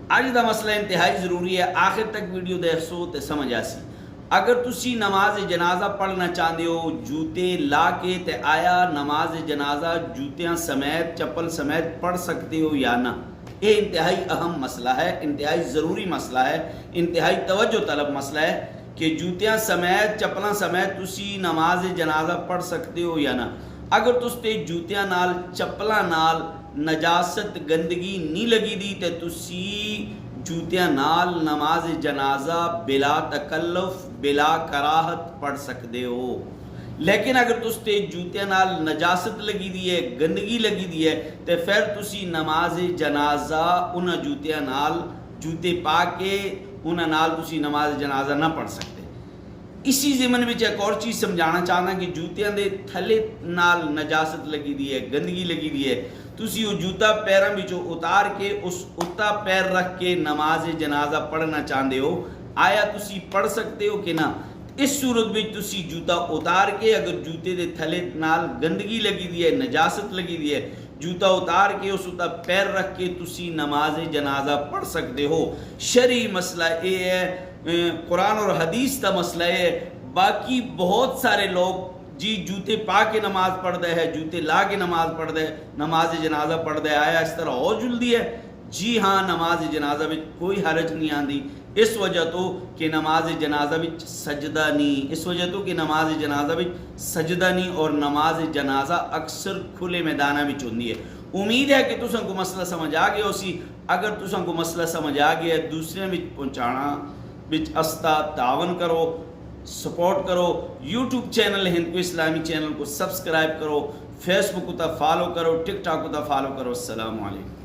अज का मसला इंतहाई ज़रूरी है, आखिर तक वीडियो देखो तो समझ आसी। अगर तुसी नमाज जनाजा पढ़ना चाहते हो जूते ला के ते आया नमाज जनाजा जूतियाँ समेत चप्पल समेत पढ़ सकते हो या ना, ये इंतहाई अहम मसला है, इंतहाई ज़रूरी मसला है, इंतहाई तवज्जो तलब मसला है कि जूतियाँ समेत चप्पलों समेत तुसी नमाज जनाजा पढ़ सकते हो या ना। अगर तुसते जूतियाँ नाल चप्पलों नाल नजासत गंदगी नहीं लगी दी तो तुसी जूतियाँ नाल नमाज जनाजा बिला तकल्लुफ बिला कराहत पढ़ सकते हो। लेकिन अगर तुसते जूतियाँ नाल नजासत लगी दी है, गंदगी लगी दी है, तो फिर तुसी नमाज जनाजा उन जूतियाँ नाल जूते पा के उन्हें नाल तुसी नमाज जनाजा ना पढ़ सकते। इसी ज़िमन में एक और चीज़ समझाना चाहना कि जूतियां दे थले नाल नजासत लगी दी है, गंदगी लगी दी है, तुसी वो जूता पैरों विचों उतार के उस उत्ता पैर रख के नमाज जनाजा पढ़ना चाहते हो, आया तुसी पढ़ सकते हो कि ना। इस सूरत में तुसी जूता उतार के अगर जूते दे थले नाल गंदगी लगी दी है, नजासत लगी दी है, जूता उतार के उस उत्ता पैर रख के तुसी नमाज जनाजा पढ़ सकते हो। शरई मसला ये है, कुरान और हदीस का मसला है। बाकी बहुत सारे लोग जी जूते पा के नमाज पढ़ते हैं, जूते ला के नमाज पढ़ते हैं, नमाज जनाजा पढ़ते आया इस तरह और जुल्दी है। जी हाँ, नमाज जनाजा में कोई हरज नहीं आती, इस वजह तो कि नमाज जनाजा में सजदा नहीं, इस वजह तो कि नमाज जनाजा में सजदा नहीं और नमाज जनाजा अक्सर खुले मैदाना में होती है। उम्मीद है कि तुसां को मसला समझ आ गया उसी। अगर तुसां को मसला समझ आ गया दूसरे में पहुँचाना बिच अस्ता तावन करो, सपोर्ट करो। यूट्यूब चैनल हिंद को इस्लामी चैनल को सब्सक्राइब करो, फेसबुक को फॉलो करो, टिकटॉक को फॉलो करो। अस्सलाम वालेकुम।